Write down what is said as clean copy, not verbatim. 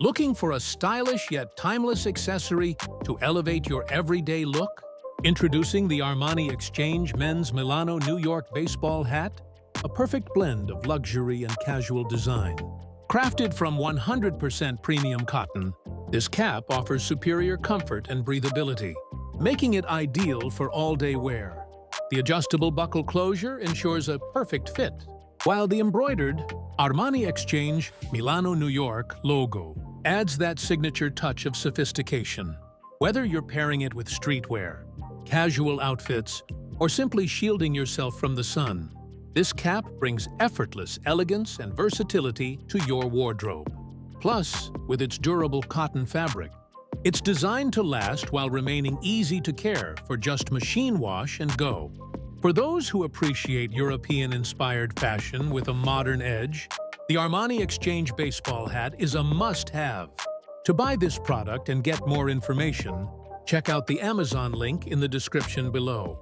Looking for a stylish yet timeless accessory to elevate your everyday look? Introducing the Armani Exchange Men's Milano New York baseball hat, a perfect blend of luxury and casual design. Crafted from 100% premium cotton, this cap offers superior comfort and breathability, making it ideal for all-day wear. The adjustable buckle closure ensures a perfect fit, while the embroidered Armani Exchange Milano New York logo adds that signature touch of sophistication. Whether you're pairing it with streetwear, casual outfits, or simply shielding yourself from the sun, this cap brings effortless elegance and versatility to your wardrobe. Plus, with its durable cotton fabric, it's designed to last while remaining easy to care for just machine wash and go. For those who appreciate European-inspired fashion with a modern edge, the Armani Exchange baseball hat is a must-have. To buy this product and get more information, check out the Amazon link in the description below.